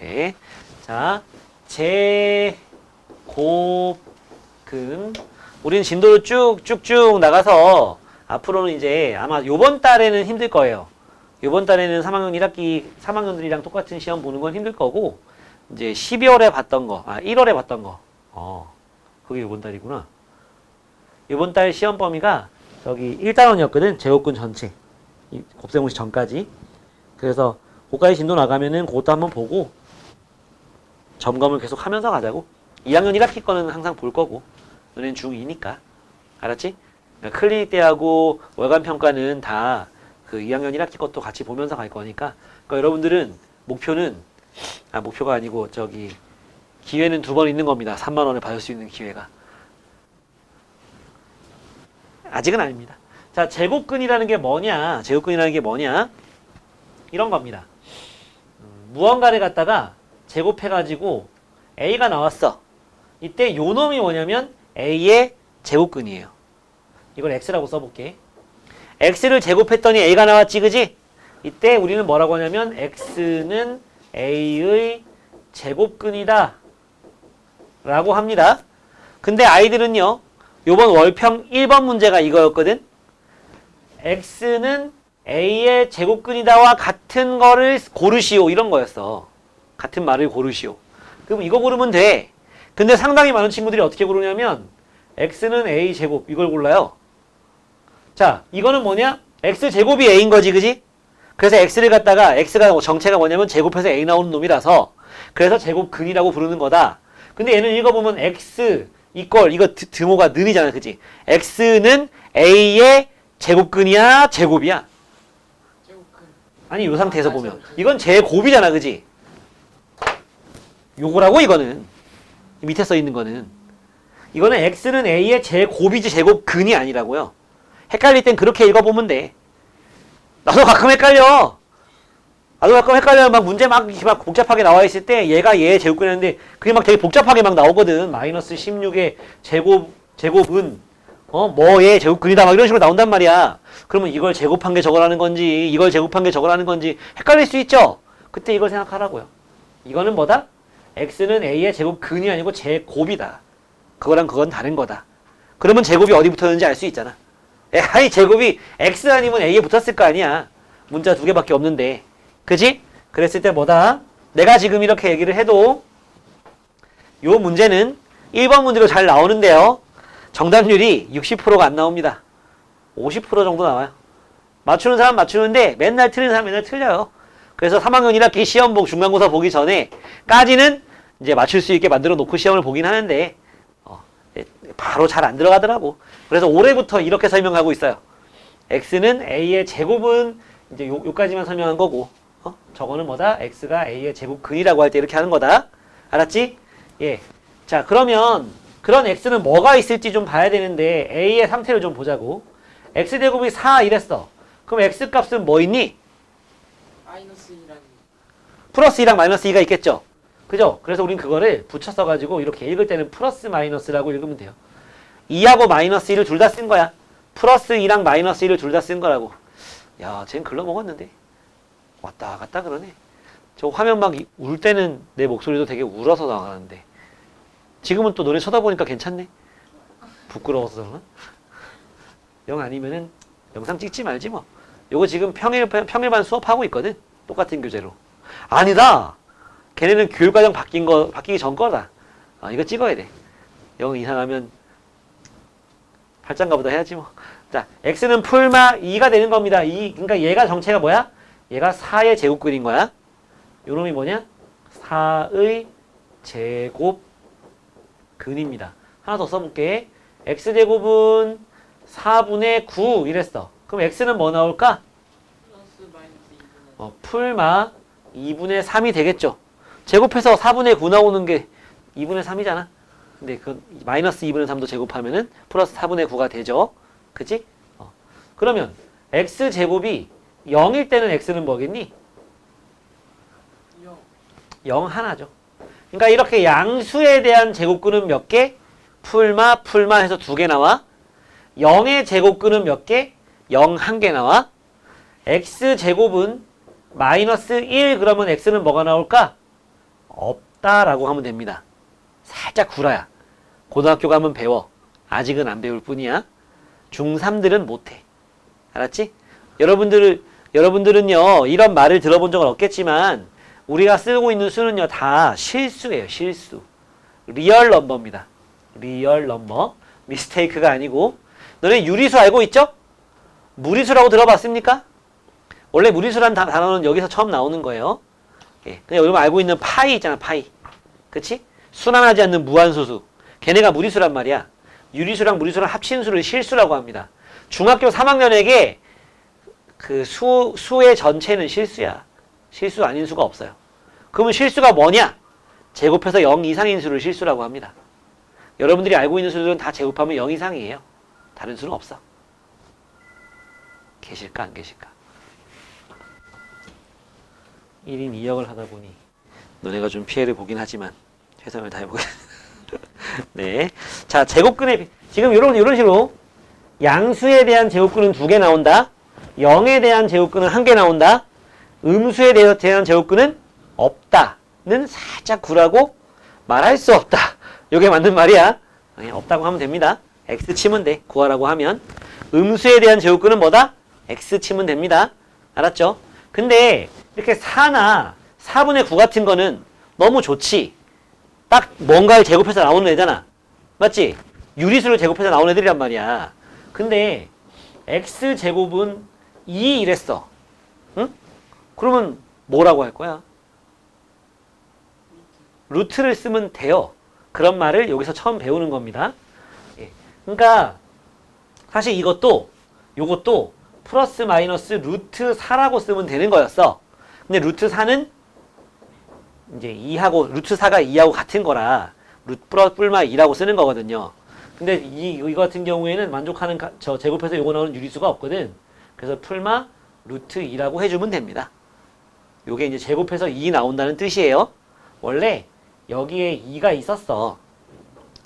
예. 자, 제곱근. 우리는 진도를 쭉쭉쭉 나가서 앞으로는 이제 아마 요번 달에는 힘들 거예요. 요번 달에는 3학년 1학기 3학년들이랑 똑같은 시험 보는 건 힘들 거고, 이제 12월에 봤던 거, 1월에 봤던 거. 그게 요번 달이구나. 요번 달 시험 범위가 저기 1단원이었거든. 제곱근 전체. 곱셈공식 전까지. 그래서 고까지 진도 나가면은 그것도 한번 보고 점검을 계속 하면서 가자고. 2학년 1학기 거는 항상 볼 거고. 너네는 중2니까. 알았지? 그러니까 클리닉 때하고 월간 평가는 다 그 2학년 1학기 것도 같이 보면서 갈 거니까. 그러니까 여러분들은 목표가 아니고 저기 기회는 2번 있는 겁니다. 3만 원을 받을 수 있는 기회가. 아직은 아닙니다. 자, 제곱근이라는 게 뭐냐? 이런 겁니다. 무언가를 갖다가 제곱해가지고 A가 나왔어. 이때 요 놈이 뭐냐면 A의 제곱근이에요. 이걸 X라고 써볼게. X를 제곱했더니 A가 나왔지, 그지? 이때 우리는 뭐라고 하냐면 X는 A의 제곱근이다 라고 합니다. 근데 아이들은요, 요번 월평 1번 문제가 이거였거든. X는 A의 제곱근이다와 같은 거를 고르시오, 이런 거였어. 같은 말을 고르시오. 그럼 이거 고르면 돼. 근데 상당히 많은 친구들이 어떻게 고르냐면 X는 A 제곱, 이걸 골라요. 자, 이거는 뭐냐? X제곱이 A인 거지, 그지? 그래서 X를 갖다가, X가 정체가 뭐냐면 제곱해서 A 나오는 놈이라서 그래서 제곱근이라고 부르는 거다. 근데 얘는 읽어보면 X 이거 드모가 는이잖아, 그지? X는 A의 제곱근이야, 제곱이야? 제곱근. 아니, 요 상태에서 보면 이건 제곱이잖아, 그지? 요거라고, 이거는. 밑에 써 있는 거는. 이거는 X는 A의 제곱이지 제곱근이 아니라고요. 헷갈릴 땐 그렇게 읽어보면 돼. 나도 가끔 헷갈려. 막 문제 막 복잡하게 나와 있을 때 얘가 얘의 제곱근이었는데 그게 막 되게 복잡하게 막 나오거든. 마이너스 16의 제곱은 뭐의 제곱근이다 막 이런 식으로 나온단 말이야. 그러면 이걸 제곱한 게 저거라는 건지 이걸 제곱한 게 저거라는 건지 헷갈릴 수 있죠. 그때 이걸 생각하라고요. 이거는 뭐다? X는 A의 제곱근이 아니고 제곱이다. 그건 다른 거다. 그러면 제곱이 어디 붙었는지 알 수 있잖아. 아니, 제곱이 X 아니면 A에 붙었을 거 아니야. 문자 2개밖에 없는데. 그지? 그랬을 때 뭐다? 내가 지금 이렇게 얘기를 해도 요 문제는 1번 문제로 잘 나오는데요. 정답률이 60%가 안 나옵니다. 50% 정도 나와요. 맞추는 사람 맞추는데 맨날 틀리는 사람 맨날 틀려요. 그래서 3학년 1학기 시험복 중간고사 보기 전에까지는 이제 맞출 수 있게 만들어 놓고 시험을 보긴 하는데 바로 잘 안 들어가더라고. 그래서 올해부터 이렇게 설명하고 있어요. X는 A의 제곱은 이제 요까지만 설명한 거고, 저거는 뭐다? X가 A의 제곱근이라고 할 때 이렇게 하는 거다. 알았지? 예. 자, 그러면 그런 X는 뭐가 있을지 좀 봐야 되는데 A의 상태를 좀 보자고. X제곱이 4 이랬어. 그럼 X 값은 뭐 있니? 마이너스 2라니. 플러스 2랑 마이너스 2가 있겠죠? 그죠? 그래서 우린 그거를 붙여 써가지고 이렇게 읽을 때는 플러스 마이너스라고 읽으면 돼요. 2하고 마이너스 1을 둘 다 쓴 거야. 플러스 2랑 마이너스 1을 둘 다 쓴 거라고. 야, 쟨 글러먹었는데. 왔다 갔다 그러네. 저 화면 막 울 때는 내 목소리도 되게 울어서 나가는데 지금은 또 너네 쳐다보니까 괜찮네. 부끄러워서 그러나? 영 아니면은 영상 찍지 말지 뭐. 요거 지금 평일반 수업하고 있거든. 똑같은 교재로. 아니다. 걔네는 교육과정 바뀌기 전 거다. 이거 찍어야 돼. 영 이상하면 팔짱가보다 해야지 뭐. 자, x는 풀마 2가 되는 겁니다. 그러니까 얘가 정체가 뭐야? 얘가 4의 제곱근인 거야. 요놈이 뭐냐? 4의 제곱근입니다. 하나 더 써볼게. x제곱은 4분의 9 이랬어. 그럼 x는 뭐 나올까? 플러스 마이너스 2분의 풀마 2분의 3이 되겠죠. 제곱해서 4분의 9 나오는 게 2분의 3이잖아. 근데 그 마이너스 2분의 3도 제곱하면은 플러스 4분의 9가 되죠. 그치? 그러면 x제곱이 0일 때는 x는 뭐겠니? 0. 0 하나죠. 그러니까 이렇게 양수에 대한 제곱근은 몇 개? 풀마 해서 2개 나와. 0의 제곱근은 몇 개? 0 1개 나와. x제곱은 마이너스 1 그러면 x는 뭐가 나올까? 없다라고 하면 됩니다. 살짝 구라야. 고등학교 가면 배워. 아직은 안 배울 뿐이야. 중3들은 못해. 알았지? 여러분들은요, 이런 말을 들어본 적은 없겠지만, 우리가 쓰고 있는 수는요, 다 실수예요, 실수. 리얼 넘버입니다. 리얼 넘버. 미스테이크가 아니고. 너네 유리수 알고 있죠? 무리수라고 들어봤습니까? 원래 무리수란 단어는 여기서 처음 나오는 거예요. 예. 그냥 여러분 알고 있는 파이 있잖아, 파이. 그치? 순환하지 않는 무한소수. 걔네가 무리수란 말이야. 유리수랑 무리수랑 합친 수를 실수라고 합니다. 중학교 3학년에게 그 수의 전체는 실수야. 실수 아닌 수가 없어요. 그러면 실수가 뭐냐? 제곱해서 0 이상인 수를 실수라고 합니다. 여러분들이 알고 있는 수들은 다 제곱하면 0 이상이에요. 다른 수는 없어. 계실까 안 계실까? 1인 2역을 하다 보니 너네가 좀 피해를 보긴 하지만 최선을 다해보겠습니다. 네. 자, 제곱근의 지금 이런 식으로 양수에 대한 제곱근은 2개 나온다. 0에 대한 제곱근은 1개 나온다. 음수에 대한 제곱근은 없다는 살짝 구라고 말할 수 없다. 이게 맞는 말이야. 없다고 하면 됩니다. x 치면 돼. 구하라고 하면. 음수에 대한 제곱근은 뭐다? x 치면 됩니다. 알았죠? 근데 이렇게 4나 4분의 9 같은 거는 너무 좋지. 딱 뭔가를 제곱해서 나오는 애잖아. 맞지? 유리수를 제곱해서 나오는 애들이란 말이야. 근데 x제곱은 2 이랬어. 응? 그러면 뭐라고 할 거야? 루트를 쓰면 돼요. 그런 말을 여기서 처음 배우는 겁니다. 예. 그러니까 사실 요것도 플러스 마이너스 루트 4라고 쓰면 되는 거였어. 근데 루트 4는 이제 2하고 루트 4가 2하고 같은 거라 루트 뿔마 2라고 쓰는 거거든요. 근데 이거 같은 경우에는 만족하는 저 제곱해서 요거 나오는 유리수가 없거든. 그래서 풀마 루트 2라고 해주면 됩니다. 요게 이제 제곱해서 2 나온다는 뜻이에요. 원래 여기에 2가 있었어.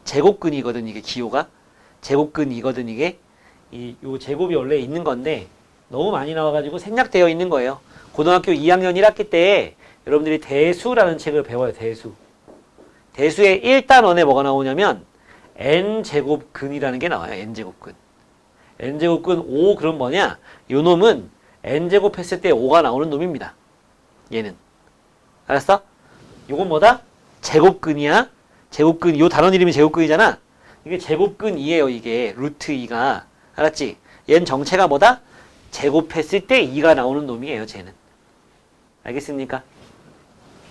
제곱근이거든 이게 기호가. 제곱근이거든 이게. 요 제곱이 원래 있는 건데 너무 많이 나와가지고 생략되어 있는 거예요. 고등학교 2학년 1학기 때 여러분들이 대수라는 책을 배워요. 대수. 대수의 1단원에 뭐가 나오냐면 n제곱근이라는 게 나와요. n제곱근. n제곱근 5 그럼 뭐냐? 요 놈은 n제곱 했을 때 5가 나오는 놈입니다. 얘는. 알았어? 요건 뭐다? 제곱근이야. 제곱근, 요 단원 이름이 제곱근이잖아. 이게 제곱근이에요. 이게 루트 2가. 알았지? 얘는 정체가 뭐다? 제곱했을 때 2가 나오는 놈이에요. 쟤는. 알겠습니까?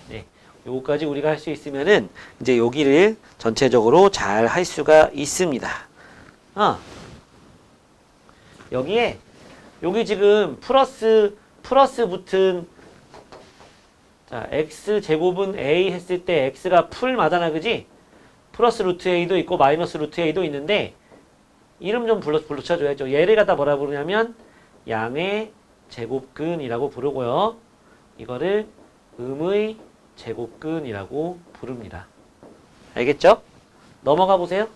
네. 요거까지 우리가 할 수 있으면은 이제 여기를 전체적으로 잘 할 수가 있습니다. 여기 지금 플러스 붙은 자, x 제곱은 a 했을 때 x가 풀마잖아, 그지? 플러스 루트 a도 있고 마이너스 루트 a도 있는데 이름 좀 붙여줘야죠. 얘를 갖다 뭐라 부르냐면 양의 제곱근이라고 부르고요. 이거를 음의 제곱근이라고 부릅니다. 알겠죠? 넘어가 보세요.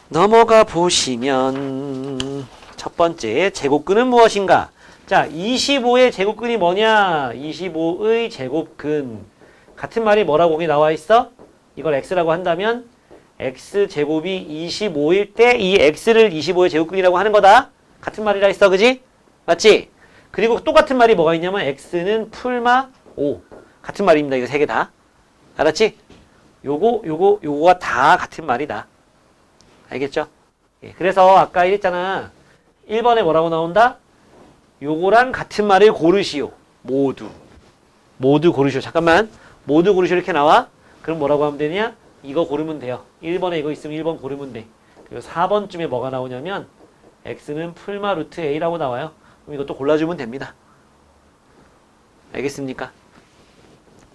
넘어가 보시면 첫 번째 제곱근은 무엇인가? 자, 25의 제곱근이 뭐냐? 25의 제곱근. 같은 말이 뭐라고 거기 나와 있어? 이걸 x라고 한다면 x제곱이 25일 때 이 x를 25의 제곱근이라고 하는 거다. 같은 말이라 했어. 그지? 맞지? 그리고 똑같은 말이 뭐가 있냐면 x는 풀마 5. 같은 말입니다. 이거 세 개 다. 알았지? 요거가 다 같은 말이다. 알겠죠? 예, 그래서 아까 이랬잖아. 1번에 뭐라고 나온다? 요거랑 같은 말을 고르시오. 모두 고르시오. 잠깐만. 모두 고르시오 이렇게 나와? 그럼 뭐라고 하면 되냐? 이거 고르면 돼요. 1번에 이거 있으면 1번 고르면 돼. 그리고 4번쯤에 뭐가 나오냐면 x는 풀마 루트 a라고 나와요. 그럼 이것도 골라주면 됩니다. 알겠습니까?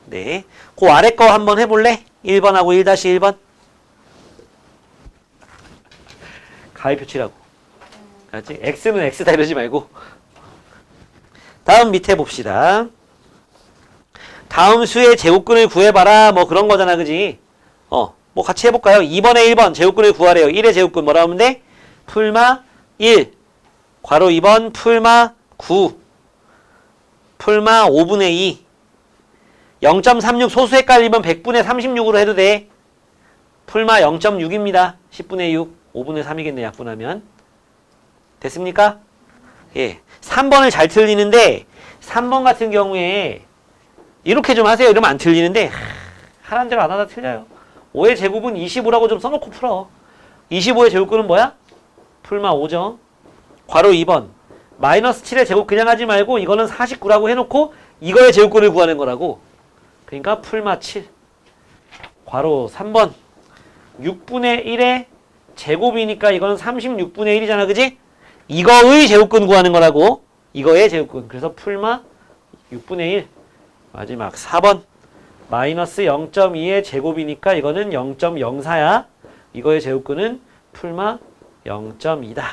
네. 그 아래 거 한번 해볼래? 1번하고 1-1번. 가위표 치라고. 알았지? x는 x다 이러지 말고. 다음 밑에 봅시다. 다음 수의 제곱근을 구해봐라. 뭐 그런 거잖아. 그지? 뭐 같이 해볼까요? 2번에 1번 제곱근을 구하래요. 1의 제곱근 뭐라 하면 돼? 풀마 1. 괄호 2번 풀마 9. 풀마 5분의 2. 0.36 소수 헷갈리면 100분의 36으로 해도 돼. 풀마 0.6입니다. 10분의 6, 5분의 3이겠네, 약분하면. 됐습니까? 예. 3번을 잘 틀리는데, 3번 같은 경우에, 이렇게 좀 하세요. 이러면 안 틀리는데, 하라는 대로 안 하다 틀려요. 5의 제곱은 25라고 좀 써놓고 풀어. 25의 제곱근은 뭐야? 풀마 5점. 괄호 2번. 마이너스 7의 제곱 그냥 하지 말고, 이거는 49라고 해놓고, 이거의 제곱근을 구하는 거라고. 그러니까 풀마 7. 괄호 3번. 6분의 1의 제곱이니까 이거는 36분의 1이잖아. 그지? 이거의 제곱근 구하는 거라고. 이거의 제곱근. 그래서 풀마 6분의 1. 마지막 4번. 마이너스 0.2의 제곱이니까 이거는 0.04야. 이거의 제곱근은 풀마 0.2다.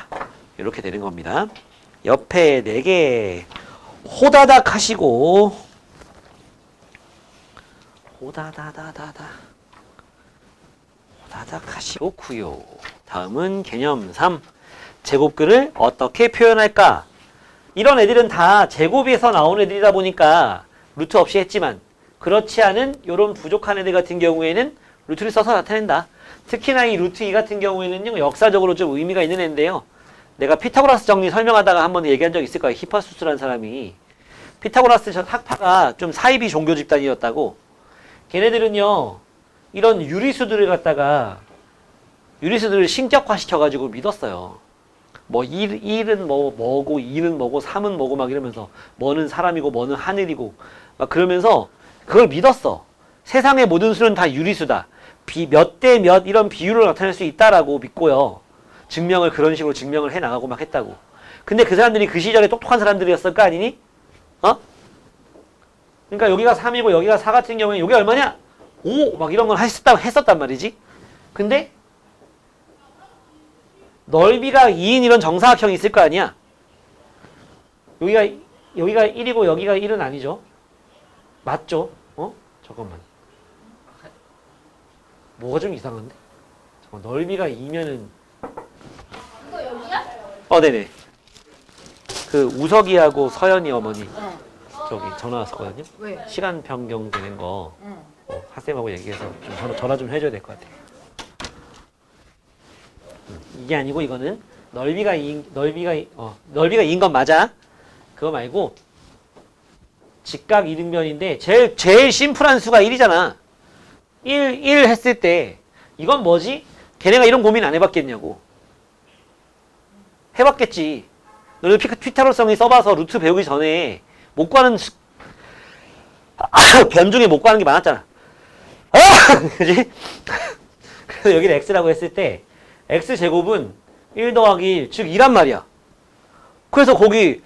이렇게 되는 겁니다. 옆에 4개 호다닥 하시고 호다다다다다 호다닥 하시고 구요. 다음은 개념 3. 제곱근을 어떻게 표현할까? 이런 애들은 다 제곱에서 나온 애들이다 보니까 루트 없이 했지만 그렇지 않은 이런 부족한 애들 같은 경우에는 루트를 써서 나타낸다. 특히나 이 루트 2 같은 경우에는요, 역사적으로 좀 의미가 있는 애인데요. 내가 피타고라스 정리 설명하다가 한번 얘기한 적 있을 거예요. 히파수스라는 사람이. 피타고라스 학파가 좀 사이비 종교 집단이었다고. 걔네들은요, 이런 유리수들을 갖다가 유리수들을 신격화 시켜가지고 믿었어요. 뭐 1은 뭐고 2는 뭐고 3은 뭐고 막 이러면서 뭐는 사람이고 뭐는 하늘이고 막 그러면서 그걸 믿었어. 세상의 모든 수는 다 유리수다. 몇 대 몇 이런 비율을 나타낼 수 있다라고 믿고요. 증명을 그런 식으로 증명을 해나가고 막 했다고. 근데 그 사람들이 그 시절에 똑똑한 사람들이었을 거 아니니? 어? 그러니까 여기가 3이고 여기가 4 같은 경우에 여기 얼마냐? 5! 막 이런 걸 했었단 말이지. 근데 넓이가 2인 이런 정사각형이 있을 거 아니야? 여기가 1이고 여기가 1은 아니죠? 맞죠? 어? 잠깐만. 뭐가 좀 이상한데? 잠깐, 넓이가 2면은 이거 여기야? 네네. 그 우석이하고 서연이 어머니 저기 전화 왔었거든요. 왜? 시간 변경되는 거 응. 학생하고 얘기해서 좀 전화 좀 해줘야 될 것 같아요. 이게 아니고 이거는 넓이가 2인 건 맞아. 그거 말고 직각 이등변인데 제일 심플한 수가 1이잖아. 1 했을 때 이건 뭐지? 걔네가 이런 고민 안 해봤겠냐고. 해봤겠지. 너는 피타고라스정리 써봐서 루트 배우기 전에 못 구하는 변 중에 못 구하는 게 많았잖아. 그지? 그래서 여기를 x라고 했을 때 x제곱은 1 더하기 1, 즉 2란 말이야. 그래서 거기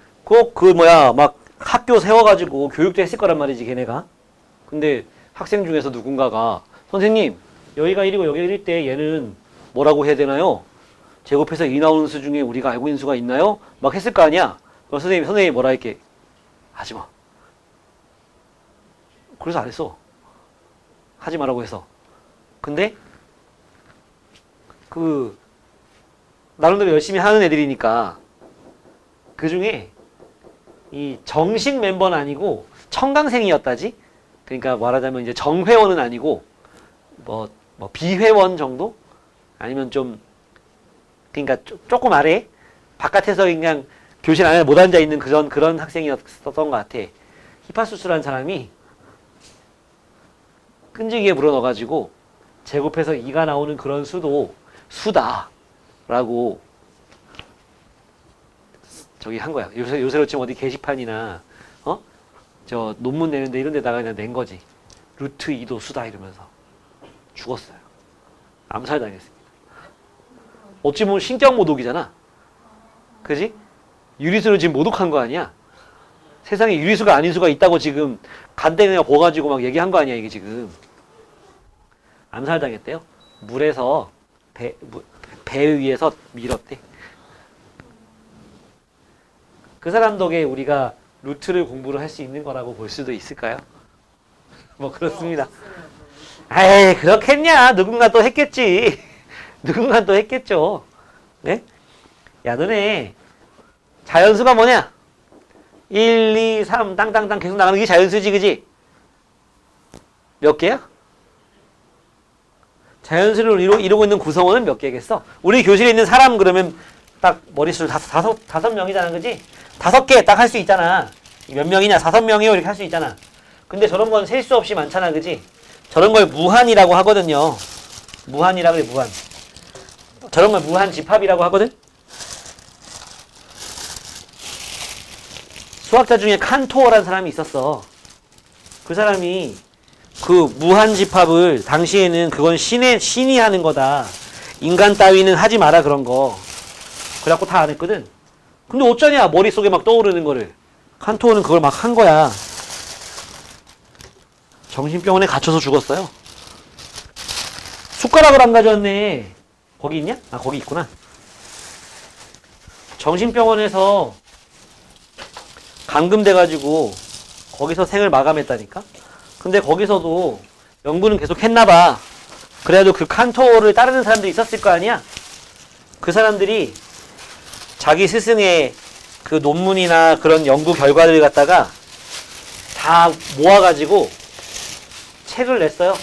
막 학교 세워가지고 교육도 했을 거란 말이지, 걔네가. 근데 학생 중에서 누군가가 선생님, 여기가 1이고 여기가 1일 때 얘는 뭐라고 해야 되나요? 제곱해서 2 나오는 수 중에 우리가 알고 있는 수가 있나요? 막 했을 거 아니야? 그럼 선생님이 뭐라 할게? 하지 마. 그래서 안 했어. 하지 마라고 해서. 근데 나름대로 열심히 하는 애들이니까 그 중에 이 정식 멤버는 아니고 청강생이었다지? 그러니까 말하자면 이제 정회원은 아니고 뭐 비회원 정도? 아니면 좀 그러니까 조금 아래 바깥에서 그냥 교실 안에 못 앉아 있는 그런 학생이었던 것 같아. 히파수스라는 사람이 끈질기게 물어넣어가지고 제곱해서 2가 나오는 그런 수도 수다라고 저기 한 거야. 요새로 지금 어디 게시판이나 저 논문 내는데 이런 데다가 그냥 낸 거지. 루트 2도 수다 이러면서 죽었어요. 암살당했습니다. 어찌 보면 신격 모독이잖아. 그지? 유리수를 지금 모독한 거 아니야? 세상에 유리수가 아닌 수가 있다고 지금 간땡이가 보가지고 막 얘기한 거 아니야, 이게 지금. 암살당했대요. 물에서 배 위에서 밀었대. 그 사람 덕에 우리가 루트를 공부를 할 수 있는 거라고 볼 수도 있을까요? 뭐 그렇습니다. 에이, 그렇겠냐? 누군가 또 했겠지. 누군가 또 했겠죠. 네? 야, 너네 자연수가 뭐냐? 1, 2, 3 땅땅땅 계속 나가는 게 자연수지, 그지? 몇 개야? 자연수를 이루고 있는 구성원은 몇 개겠어? 우리 교실에 있는 사람 그러면 딱 머릿수 다섯 명이잖아, 그지? 5개 딱 할 수 있잖아. 몇 명이냐? 5명이요 이렇게 할 수 있잖아. 근데 저런 건 셀 수 없이 많잖아, 그지? 저런 걸 무한이라고 하거든요. 무한이라고 해, 무한. 저런 걸 무한 집합이라고 하거든? 수학자 중에 칸토어라는 사람이 있었어. 그 사람이 그 무한 집합을 당시에는 그건 신이 하는 거다. 인간 따위는 하지 마라 그런 거. 그래갖고 다 안 했거든. 근데 어쩌냐 머릿속에 막 떠오르는 거를. 칸토어는 그걸 막 한 거야. 정신병원에 갇혀서 죽었어요. 숟가락을 안 가져왔네. 거기 있냐? 아 거기 있구나. 정신병원에서 감금돼가지고 거기서 생을 마감했다니까? 근데 거기서도 연구는 계속 했나봐. 그래도 그 칸토어를 따르는 사람들이 있었을 거 아니야? 그 사람들이 자기 스승의 그 논문이나 그런 연구 결과를 갖다가 다 모아가지고 책을 냈어요.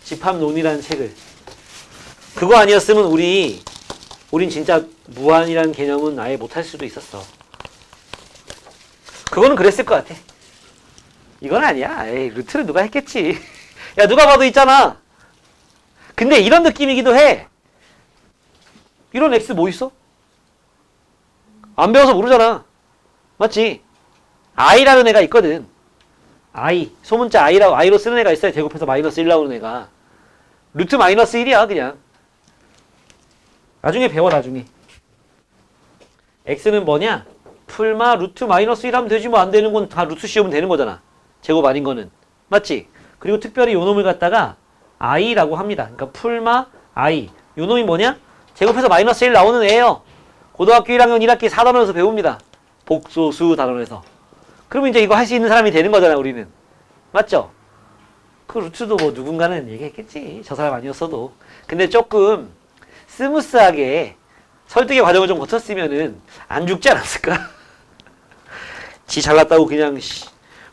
집합론이라는 책을. 그거 아니었으면 우린 진짜 무한이라는 개념은 아예 못할 수도 있었어. 그거는 그랬을 것 같아. 이건 아니야. 에이, 루트를 누가 했겠지. 야, 누가 봐도 있잖아. 근데 이런 느낌이기도 해. 이런 X 뭐 있어? 안 배워서 모르잖아. 맞지? I라는 애가 있거든. I. 소문자 I로 쓰는 애가 있어요. 제곱해서 마이너스 1 나오는 애가. 루트 마이너스 1이야, 그냥. 나중에 배워, 나중에. X는 뭐냐? 풀마 루트 마이너스 1 하면 되지 뭐. 안 되는 건 다 루트 씌우면 되는 거잖아. 제곱 아닌 거는. 맞지? 그리고 특별히 요 놈을 갖다가 I라고 합니다. 그러니까 풀마 I. 요 놈이 뭐냐? 제곱해서 마이너스 1 나오는 애예요. 고등학교 1학년 1학기 4단원에서 배웁니다. 복소수 단원에서. 그러면 이제 이거 할 수 있는 사람이 되는 거잖아, 우리는. 맞죠? 그 루트도 뭐 누군가는 얘기했겠지. 저 사람 아니었어도. 근데 조금 스무스하게 설득의 과정을 좀 거쳤으면은 안 죽지 않았을까? 지 잘났다고 그냥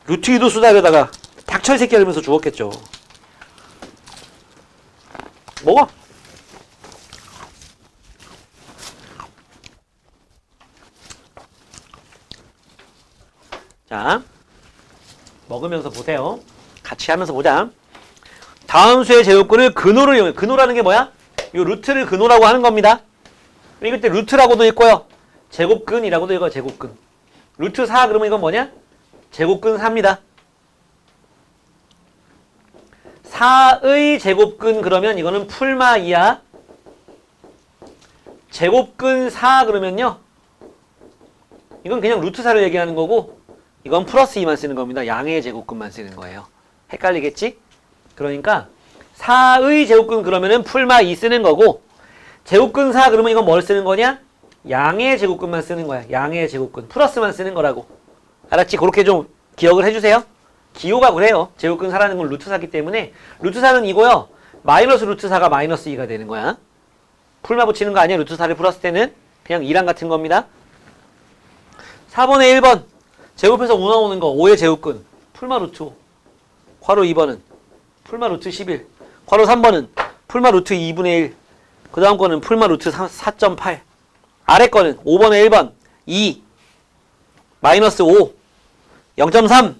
루트 이도 수다려다가 닥쳐 이 새끼 하면서 죽었겠죠. 먹어. 자, 먹으면서 보세요. 같이 하면서 보자. 다음 수의 제곱근을 근호를 이용해. 근호라는 게 뭐야? 이 루트를 근호라고 하는 겁니다. 이럴 때 루트라고도 있고요. 제곱근이라고도 읽어요. 제곱근. 루트 4 그러면 이건 뭐냐? 제곱근 4입니다. 4의 제곱근 그러면 이거는 풀마 2야. 제곱근 4 그러면요. 이건 그냥 루트 4를 얘기하는 거고 이건 플러스 2만 쓰는 겁니다. 양의 제곱근만 쓰는 거예요. 헷갈리겠지? 그러니까 4의 제곱근 그러면은 풀마 2 쓰는 거고 제곱근 4 그러면 이건 뭘 쓰는 거냐? 양의 제곱근만 쓰는 거야. 양의 제곱근. 플러스만 쓰는 거라고. 알았지? 그렇게 좀 기억을 해주세요. 기호가 그래요. 제곱근 4라는 건 루트 4기 때문에 루트 4는 이고요. 마이너스 루트 4가 마이너스 2가 되는 거야. 풀마 붙이는 거 아니야. 루트 4를 플러스 때는 그냥 2랑 같은 겁니다. 4번에 1번 제곱해서 5 나오는 거 5의 제곱근 풀마 루트 5. 괄호 2번은 풀마 루트 11. 괄호 3번은 풀마 루트 2분의 1. 그 다음 거는 풀마 루트 4.8. 아래 거는 5번에 1번 2 마이너스 5 0.3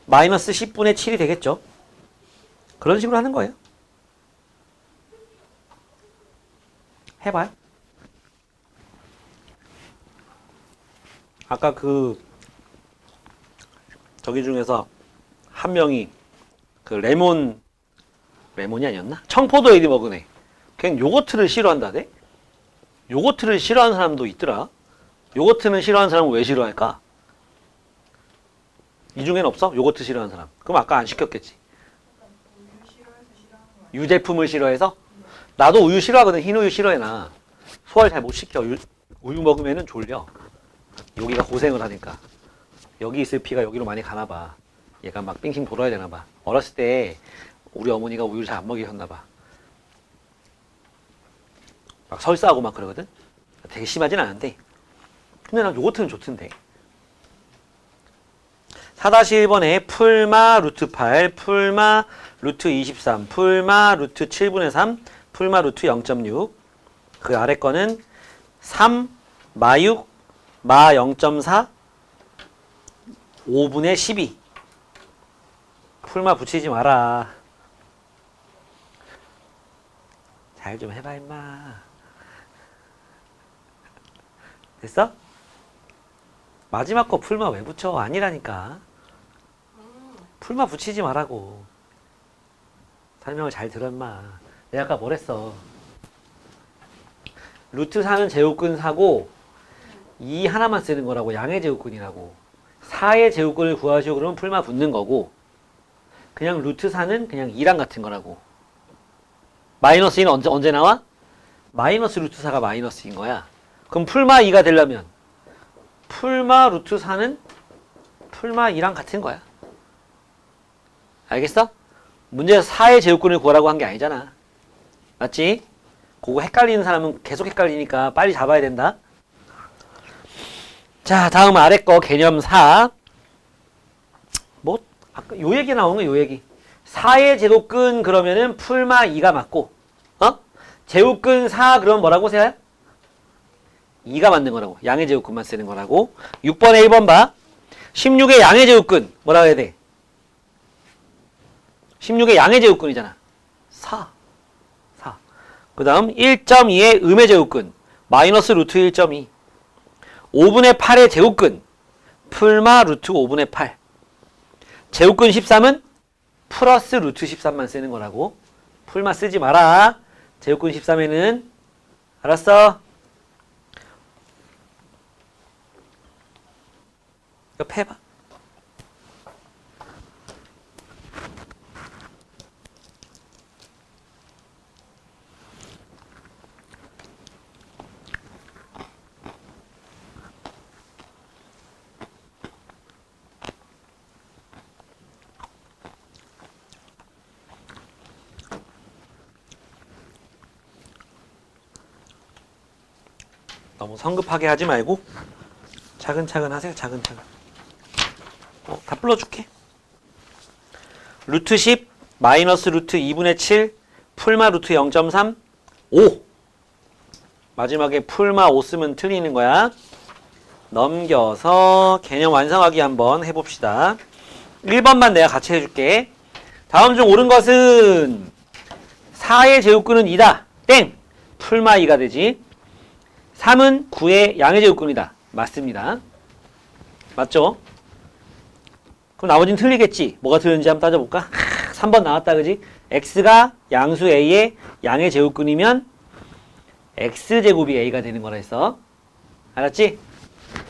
마이너스 10분의 7이 되겠죠. 그런 식으로 하는 거예요. 해봐요. 아까 저기 중에서 한 명이 그 레몬이 아니었나? 청포도 에디 먹은 애. 걔는 요거트를 싫어한다대? 요거트를 싫어하는 사람도 있더라. 요거트는 싫어하는 사람은 왜 싫어할까? 이 중엔 없어? 요거트 싫어하는 사람. 그럼 아까 안 시켰겠지. 유제품을 싫어해서? 나도 우유 싫어하거든. 흰우유 싫어해 나. 소화를 잘 못 시켜. 우유 먹으면은 졸려. 여기가 고생을 하니까. 여기 있을 피가 여기로 많이 가나 봐. 얘가 막 빙빙 돌아야 되나 봐. 어렸을 때 우리 어머니가 우유를 잘 안 먹이셨나 봐. 막 설사하고 막 그러거든. 되게 심하진 않은데. 근데 난 요거트는 좋던데. 4-1번에 풀마 루트 8, 풀마 루트 23, 풀마 루트 7분의 3, 풀마 루트 0.6. 그 아래 거는 3, 마 6, 마 0.4, 5분의 12. 풀마 붙이지 마라. 잘 좀 해봐 임마. 됐어? 마지막 거 풀마 왜 붙여? 아니라니까. 풀마 붙이지 말라고. 설명을 잘 들어 임마. 내가 아까 뭐랬어? 루트 4는 제곱근 4고 2 하나만 쓰는 거라고. 양의 제곱근이라고. 4의 제곱근을 구하시오 그러면 풀마 붙는 거고, 그냥 루트 4는 그냥 2랑 같은 거라고. 마이너스 2는 언제 나와? 마이너스 루트 4가 마이너스인 거야. 그럼 풀마 2가 되려면 풀마 루트 4는 풀마 2랑 같은 거야. 알겠어? 문제에서 4의 제곱근을 구하라고 한 게 아니잖아. 맞지? 그거 헷갈리는 사람은 계속 헷갈리니까 빨리 잡아야 된다. 자, 다음 아래 거 개념 4. 뭐 아까 요 얘기 나온 거야, 요 얘기. 4의 제곱근 그러면은 풀마 2가 맞고, 제곱근 4 그럼 뭐라고 세요? 2가 맞는 거라고. 양의 제곱근만 쓰는 거라고. 6번에 1번 봐. 16의 양의 제곱근 뭐라고 해야 돼? 16의 양의 제곱근이잖아. 4. 그 다음 1.2의 음의 제곱근 마이너스 루트 1.2. 5분의 8의 제곱근 풀마 루트 5분의 8. 제곱근 13은 플러스 루트 13만 쓰는 거라고. 풀마 쓰지 마라. 제곱근 13에는. 알았어? 옆에 해봐. 너무 성급하게 하지 말고 차근차근 하세요. 차근차근. 다 불러줄게. 루트 10 마이너스 루트 2분의 7 풀마 루트 0.3 5. 마지막에 풀마 5 쓰면 틀리는 거야. 넘겨서 개념 완성하기 한번 해봅시다. 1번만 내가 같이 해줄게. 다음 중 옳은 것은 4의 제곱근은 2다. 땡! 풀마 2가 되지. 3은 9의 양의 제곱근이다. 맞습니다. 맞죠? 그럼 나머지는 틀리겠지. 뭐가 틀렸는지 한번 따져볼까? 3번 나왔다 그지? x가 양수 a의 양의 제곱근이면 x제곱이 a가 되는 거라 했어. 알았지?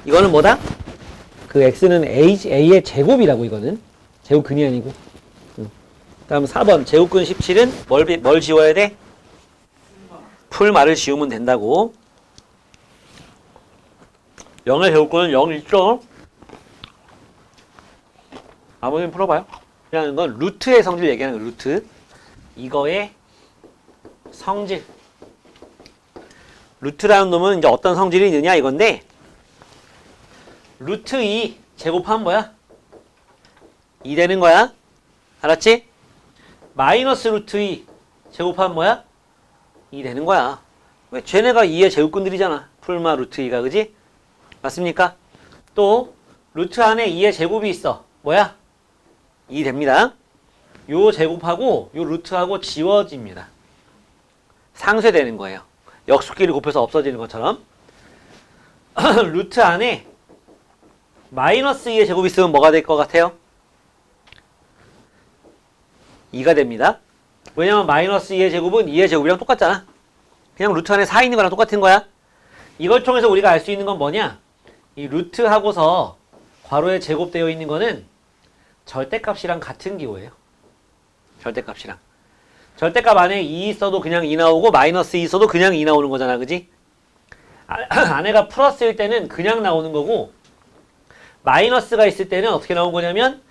이거는 뭐다? 그 x는 a의 제곱이라고. 이거는 제곱근이 아니고. 다음 4번 제곱근 17은 뭘 지워야 돼? 풀마를 지우면 된다고. 0의 제곱근은 0 있죠? 아무튼 풀어봐요. 그냥 이건 루트의 성질 얘기하는 거예요. 루트. 이거의 성질. 루트라는 놈은 이제 어떤 성질이 있느냐 이건데, 루트 2 제곱하면 뭐야? 2 되는 거야. 알았지? 마이너스 루트 2 제곱하면 뭐야? 2 되는 거야. 왜? 쟤네가 2의 제곱근들이잖아. 풀마 루트 2가 그지? 맞습니까? 또 루트 안에 2의 제곱이 있어. 뭐야? 2 됩니다. 요 제곱하고 요 루트하고 지워집니다. 상쇄되는 거예요. 역수끼리 곱해서 없어지는 것처럼. 루트 안에 마이너스 2의 제곱이 있으면 뭐가 될 것 같아요? 2가 됩니다. 왜냐면 마이너스 2의 제곱은 2의 제곱이랑 똑같잖아. 그냥 루트 안에 4 있는 거랑 똑같은 거야. 이걸 통해서 우리가 알 수 있는 건 뭐냐? 이 루트하고서 괄호에 제곱되어 있는 거는 절대값이랑 같은 기호예요. 절대값이랑. 절대값 안에 2 있어도 그냥 2 나오고 마이너스 2 있어도 그냥 2 나오는 거잖아. 그지? 안에가 플러스일 때는 그냥 나오는 거고, 마이너스가 있을 때는 어떻게 나온 거냐면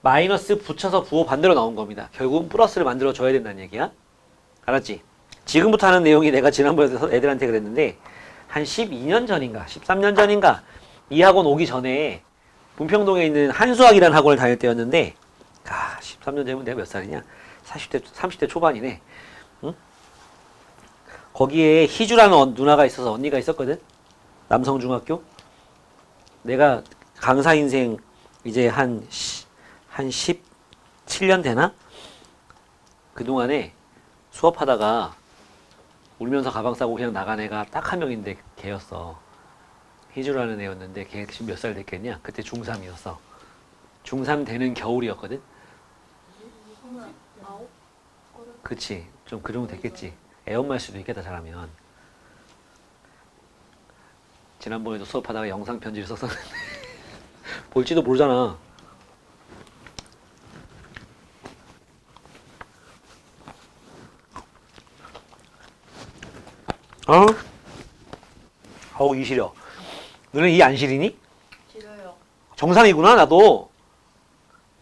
마이너스 붙여서 부호 반대로 나온 겁니다. 결국은 플러스를 만들어 줘야 된다는 얘기야. 알았지? 지금부터 하는 내용이 내가 지난번에 애들한테 그랬는데 한 12년 전인가 13년 전인가 이 학원 오기 전에 문평동에 있는 한수학이라는 학원을 다닐 때였는데 13년 전이면 내가 몇 살이냐? 30대 초반이네. 응? 거기에 희주라는 누나가 있어서 언니가 있었거든. 남성중학교. 내가 강사 인생 이제 한 17년 되나? 그동안에 수업하다가 울면서 가방 싸고 그냥 나간 애가 딱 한 명인데 걔였어. 희주라는 애였는데 걔 지금 몇 살 됐겠냐? 그때 중3이었어. 중3 되는 겨울이었거든. 그치. 좀 그 정도 됐겠지. 애엄마일 수도 있겠다 잘하면. 지난번에도 수업하다가 영상 편지를 썼었는데 볼지도 모르잖아. 어우 이 시려. 너는 이 안 시리니? 싫어요. 정상이구나 나도.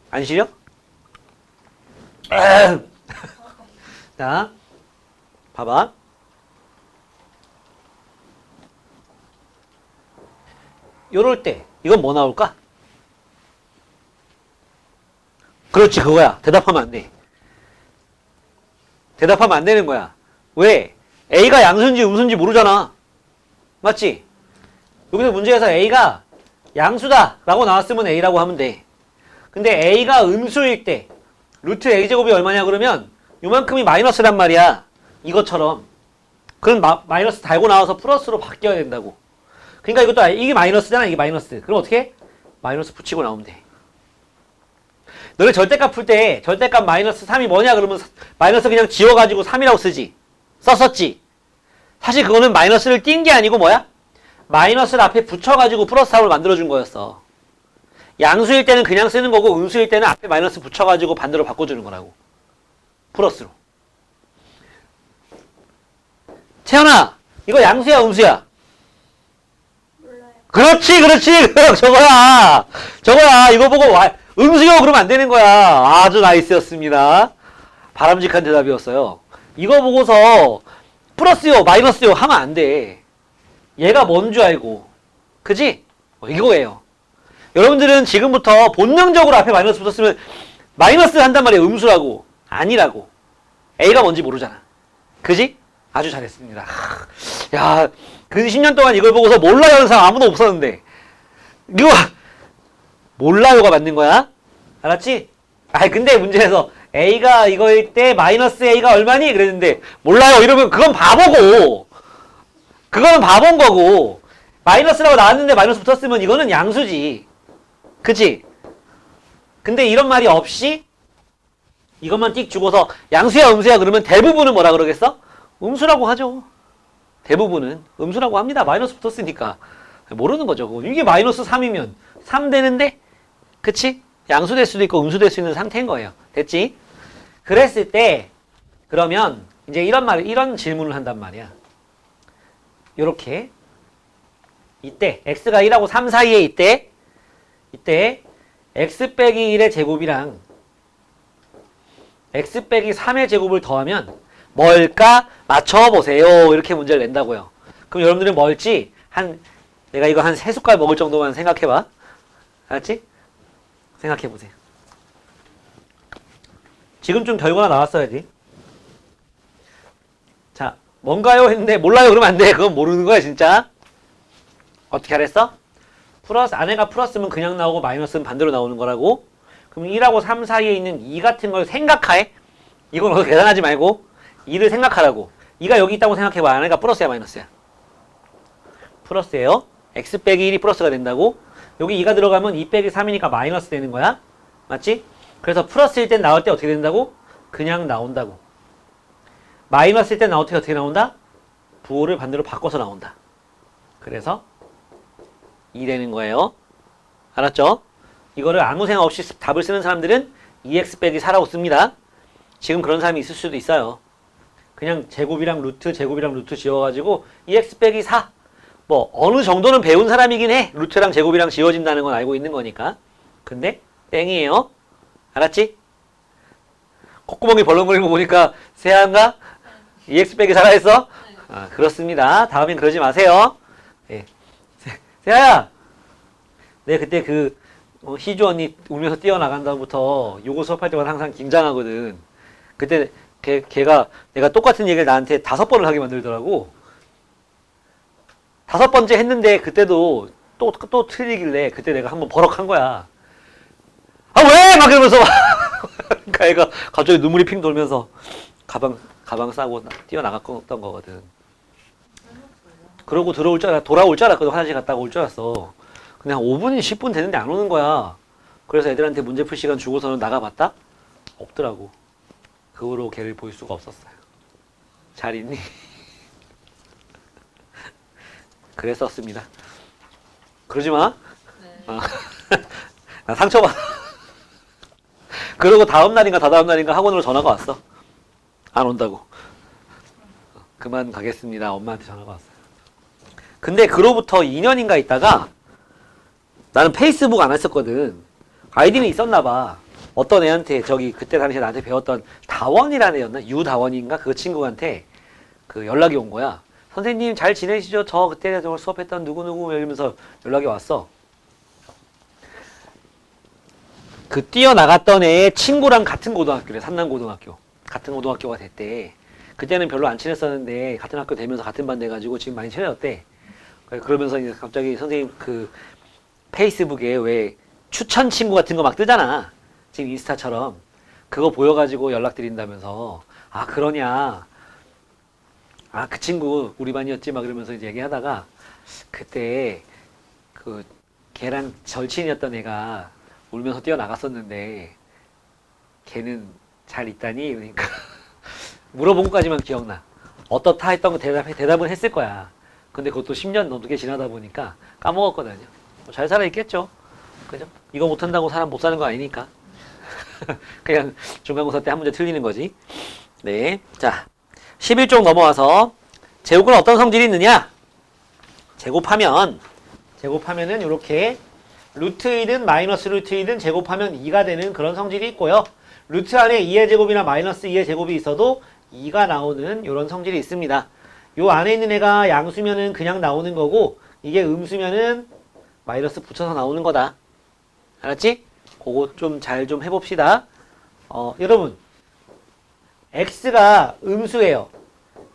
안 시려? 자, 봐봐. 요럴 때 이건 뭐 나올까? 그렇지 그거야. 대답하면 안 돼. 대답하면 안 되는 거야. 왜? A가 양수인지 음수인지 모르잖아. 맞지? 여기서 문제에서 A가 양수다 라고 나왔으면 A라고 하면 돼. 근데 A가 음수일 때 루트 A제곱이 얼마냐 그러면 요만큼이 마이너스란 말이야. 이것처럼. 그럼 마이너스 달고 나와서 플러스로 바뀌어야 된다고. 그러니까 이것도 이게 마이너스잖아. 이게 마이너스. 그럼 어떻게 해? 마이너스 붙이고 나오면 돼. 너네 절대값 풀 때 절대값 마이너스 3이 뭐냐 그러면 마이너스 그냥 지워가지고 3이라고 쓰지. 썼었지. 사실 그거는 마이너스를 띈 게 아니고 뭐야? 마이너스를 앞에 붙여가지고 플러스 3을 만들어준 거였어. 양수일 때는 그냥 쓰는 거고 음수일 때는 앞에 마이너스 붙여가지고 반대로 바꿔주는 거라고. 플러스로. 채연아 이거 양수야 음수야? 몰라요. 그렇지 저거야 이거 보고 음수요 그러면 안 되는 거야. 아주 나이스였습니다. 바람직한 대답이었어요. 이거 보고서 플러스요 마이너스요 하면 안 돼. 얘가 뭔 줄 알고. 그지? 이거예요. 여러분들은 지금부터 본능적으로 앞에 마이너스 붙었으면 마이너스 한단 말이에요. 음수라고. 아니라고. A가 뭔지 모르잖아. 그지? 아주 잘했습니다. 야, 근 10년 동안 이걸 보고서 몰라요 하는 사람 아무도 없었는데 이거 몰라요가 맞는 거야? 알았지? 근데 문제에서 A가 이거일 때 마이너스 A가 얼마니? 그랬는데 몰라요 이러면 그건 바보고 그거는 바본 거고 마이너스라고 나왔는데 마이너스 붙었으면 이거는 양수지. 그치? 근데 이런 말이 없이 이것만 띡 주고서 양수야 음수야 그러면 대부분은 뭐라 그러겠어? 음수라고 하죠. 대부분은 음수라고 합니다. 마이너스 붙었으니까. 모르는 거죠. 이게 마이너스 3이면 3 되는데 그치? 양수 될 수도 있고 음수 될 수 있는 상태인 거예요. 됐지? 그랬을 때 그러면 이제 이런 질문을 한단 말이야. 요렇게 이때 x가 1하고 3 사이에 이때 x 빼기 1의 제곱이랑 x 빼기 3의 제곱을 더하면 뭘까? 맞춰보세요. 이렇게 문제를 낸다고요. 그럼 여러분들은 뭘지 내가 이거 한 3숟갈 먹을 정도만 생각해봐. 알았지? 생각해보세요. 지금쯤 결과가 나왔어야지. 자, 뭔가요? 했는데 몰라요 그러면 안 돼. 그건 모르는 거야 진짜. 어떻게 하랬어? 안에가 플러스면 그냥 나오고 마이너스는 반대로 나오는 거라고. 그럼 1하고 3 사이에 있는 2 같은 걸 생각해. 이건 어서 계산하지 말고 2를 생각하라고. 2가 여기 있다고 생각해봐. 안에가 플러스야 마이너스야? 플러스예요. x 빼기 1이 플러스가 된다고. 여기 2가 들어가면 2 빼기 3이니까 마이너스 되는 거야. 맞지? 그래서 플러스일 땐 나올 때 어떻게 된다고? 그냥 나온다고. 마이너스일 땐 나올 때 어떻게 나온다? 부호를 반대로 바꿔서 나온다. 그래서 2 되는 거예요. 알았죠? 이거를 아무 생각 없이 답을 쓰는 사람들은 2x 빼기 4라고 씁니다. 지금 그런 사람이 있을 수도 있어요. 그냥 제곱이랑 루트 지워가지고 2x 빼기 4. 뭐 어느 정도는 배운 사람이긴 해. 루트랑 제곱이랑 지워진다는 건 알고 있는 거니까. 근데 땡이에요. 알았지? 콧구멍이 벌렁거리는 거 보니까 세아인가? 2x 빼기 4라 했어? 그렇습니다. 다음엔 그러지 마세요. 예. 세아야! 내가 그때 희주 언니 울면서 뛰어나간 다음부터 요거 수업할 때마다 항상 긴장하거든. 그때 걔가 내가 똑같은 얘기를 나한테 5번을 하게 만들더라고. 5번째 했는데 그때도 또 틀리길래 그때 내가 한번 버럭한 거야. 아 왜? 막 이러면서 그러니까 애가 갑자기 눈물이 핑 돌면서 가방 싸고 뛰어나갔던 거거든. 그러고 돌아올 줄 알았거든. 화장실 갔다가 올 줄 알았어. 근데 한 5분, 10분 되는데 안 오는 거야. 그래서 애들한테 문제 풀 시간 주고서는 나가봤다? 없더라고. 그 후로 걔를 볼 수가 없었어요. 잘 있니? 그랬었습니다. 그러지 마. 네. 나 상처받아. 그러고 다음 날인가 다다음 날인가 학원으로 전화가 왔어. 안 온다고. 그만 가겠습니다. 엄마한테 전화가 왔어요. 근데 그로부터 2년인가 있다가 나는 페이스북 안 했었거든. 아이디는 있었나 봐. 어떤 애한테 저기 그때 당시에 나한테 배웠던 다원이라는 애였나? 유다원인가? 그 친구한테 그 연락이 온 거야. 선생님 잘 지내시죠? 저 그때 저 수업했던 누구누구 이러면서 연락이 왔어. 그 뛰어나갔던 애의 친구랑 같은 고등학교래. 산남고등학교. 같은 고등학교가 됐대. 그때는 별로 안 친했었는데 같은 학교 되면서 같은 반 돼가지고 지금 많이 친해졌대. 그러면서 이제 갑자기 선생님 그 페이스북에 왜 추천 친구 같은 거 막 뜨잖아. 지금 인스타처럼. 그거 보여가지고 연락드린다면서. 아 그러냐. 아 그 친구 우리 반이었지 막 이러면서 이제 얘기하다가 그때 그 걔랑 절친이었던 애가 울면서 뛰어나갔었는데 걔는 잘 있다니? 그러니까 물어본 것까지만 기억나. 어떻다 했던 거 대답은 했을 거야. 근데 그것도 10년 넘게 지나다 보니까 까먹었거든요. 잘 살아있겠죠. 그죠? 이거 못한다고 사람 못 사는 거 아니니까. 그냥 중간고사 때 한 문제 틀리는 거지. 네. 자, 11쪽 넘어와서 제곱은 어떤 성질이 있느냐? 제곱하면은 이렇게 루트 2든 마이너스 루트 2든 제곱하면 2가 되는 그런 성질이 있고요. 루트 안에 2의 제곱이나 마이너스 2의 제곱이 있어도 2가 나오는 이런 성질이 있습니다. 요 안에 있는 애가 양수면은 그냥 나오는 거고 이게 음수면은 마이너스 붙여서 나오는 거다. 알았지? 그거 좀 잘 좀 해봅시다. 여러분 x가 음수예요.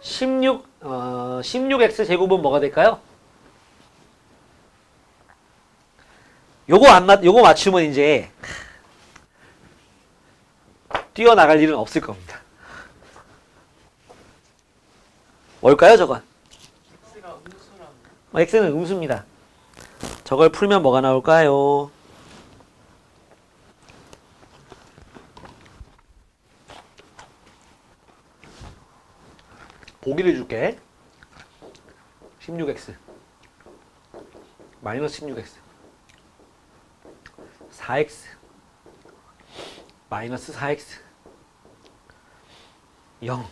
16x 제곱은 뭐가 될까요? 요거 맞추면 이제 뛰어나갈 일은 없을 겁니다. 뭘까요, 저건? X가 음수라는 x는 음수입니다. 저걸 풀면 뭐가 나올까요? 보기를 줄게. 16x 마이너스 16x 4x 마이너스 4x 0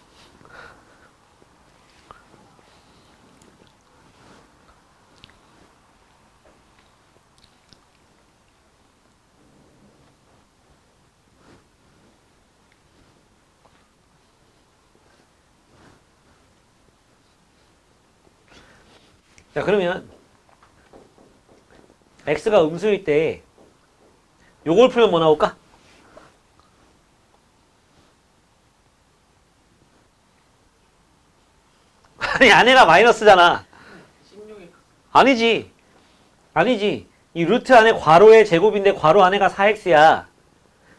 자, 그러면 x가 음수일 때 요걸 풀면 뭐 나올까? 아니, 안에가 마이너스잖아. 16X 아니지. 이 루트 안에 괄호의 제곱인데 괄호 안에가 4x야.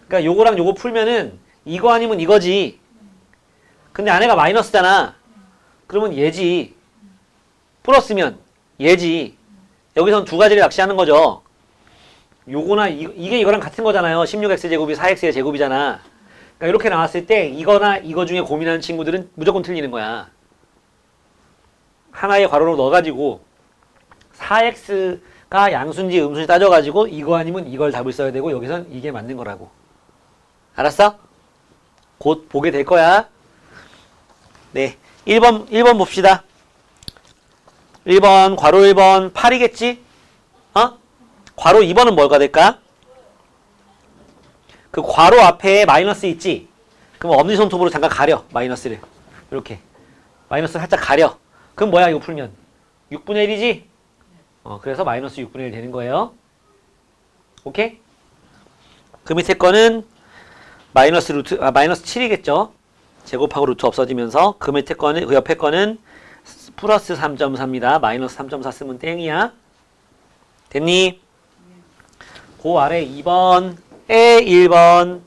그러니까 요거랑 요거 풀면은 이거 아니면 이거지. 근데 안에가 마이너스잖아. 그러면 얘지. 플러스면 얘지. 여기선 두 가지를 낚시하는 거죠. 요거나 이게 이거랑 같은 거잖아요. 16x 제곱이 4x의 제곱이잖아. 그러니까 이렇게 나왔을 때 이거나 이거 중에 고민하는 친구들은 무조건 틀리는 거야. 하나의 괄호로 넣어가지고 4x가 양수인지 음수인지 따져가지고 이거 아니면 이걸 답을 써야 되고 여기선 이게 맞는 거라고. 알았어? 곧 보게 될 거야. 네, 1번 봅시다. 1번 괄호 1번 8이겠지? 괄호 2번은 뭐가 될까? 그 괄호 앞에 마이너스 있지? 그럼 엄지손톱으로 잠깐 가려. 마이너스를. 이렇게. 마이너스를 살짝 가려. 그럼 뭐야 이거 풀면? 6분의 1이지? 그래서 마이너스 6분의 1 되는 거예요. 오케이? 그 밑에 거는 마이너스 7이겠죠. 제곱하고 루트 없어지면서 그 밑에 거는 그 옆에 거는 플러스 3.4입니다. 마이너스 3.4 쓰면 땡이야. 됐니? 그 아래 2번에 1번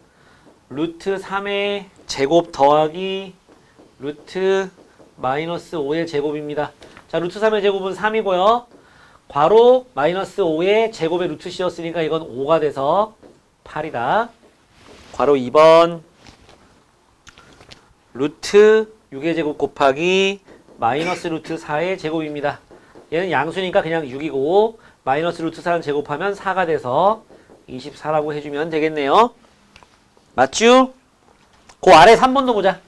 루트 3의 제곱 더하기 루트 마이너스 5의 제곱입니다. 자, 루트 3의 제곱은 3이고요. 괄호 마이너스 5의 제곱의 루트 씌웠으니까 이건 5가 돼서 8이다. 괄호 2번 루트 6의 제곱 곱하기 마이너스 루트 4의 제곱입니다. 얘는 양수니까 그냥 6이고 마이너스 루트 4는 제곱하면 4가 돼서 24라고 해주면 되겠네요. 맞죠? 그 아래 3번도 보자.